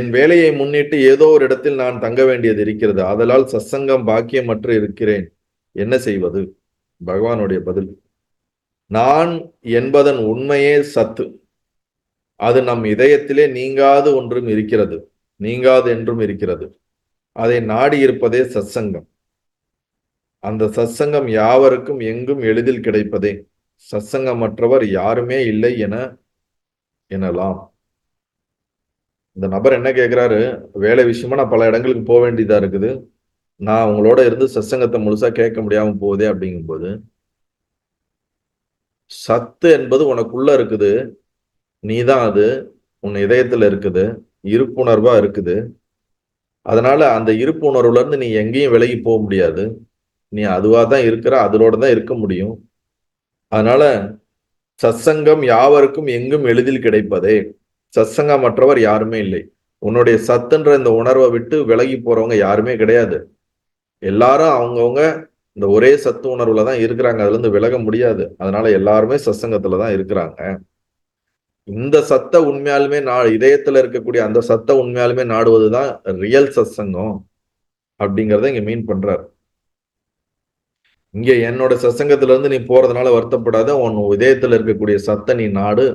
என் வேலையை முன்னிட்டு ஏதோ ஒரு இடத்தில் நான் தங்க வேண்டியது இருக்கிறது. ஆதலால் சத்சங்கம் பாக்கியமற்று இருக்கிறேன். என்ன செய்வது? பகவானுடைய பதில், நான் என்பதன் உண்மையே சத்து. அது நம் இதயத்திலே நீங்காது ஒன்றும் இருக்கிறது, நீங்காது என்றும் இருக்கிறது. அதை நாடி இருப்பதே சத்சங்கம். அந்த சத்சங்கம் யாவருக்கும் எங்கும் எளிதில் கிடைப்பதே. சத்சங்கமற்றவர் யாருமே இல்லை என எனலாம். இந்த நபர் என்ன கேட்கிறாரு, வேலை விஷயமா நான் பல இடங்களுக்கு போக வேண்டியதா இருக்குது, நான் உங்களோட இருந்து சத்சங்கத்தை முழுசா கேட்க முடியாம போகுதே அப்படிங்கும்போது, சத்து என்பது உனக்குள்ள இருக்குது, நீதான் அது, உன் இதயத்துல இருக்குது, இருப்புணர்வா இருக்குது. அதனால அந்த இருப்பு உணர்வுல இருந்து நீ எங்கேயும் விலகி போக முடியாது. நீ அதுவா தான் இருக்கிற, அதோட தான் இருக்க முடியும். அதனால சத்சங்கம் யாவருக்கும் எங்கும் எளிதில் கிடைப்பதே. சத்சங்கமற்றவர் யாருமே இல்லை. உன்னுடைய சத்துன்ற இந்த உணர்வை விட்டு விலகி போறவங்க யாருமே கிடையாது. எல்லாரும் அவங்கவுங்க இந்த ஒரே சத்து உணர்வுல தான் இருக்கிறாங்க. அதுல இருந்து விலக முடியாது. அதனால எல்லாருமே சத்சங்கத்துல தான் இருக்கிறாங்க. இந்த சத்த உண்மையாலுமே இதயத்துல இருக்கக்கூடிய அந்த சத்த உண்மையாலுமே நாடுவதுதான் ரியல் சத்சங்கம் அப்படிங்கறத இங்க மீன் பண்றாரு. இங்க என்னோட சத்சங்கத்துல இருந்து நீ போறதுனால வருத்தப்படாத, உன் இதயத்துல இருக்கக்கூடிய சத்த நீ நாடு,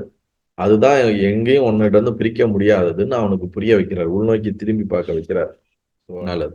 அதுதான் எங்கேயும் உன்னிட்ட இருந்து பிரிக்க முடியாததுன்னு அவனுக்கு புரிய வைக்கிறார். உள்நோக்கி திரும்பி பார்க்க வைக்கிறார். நல்லது.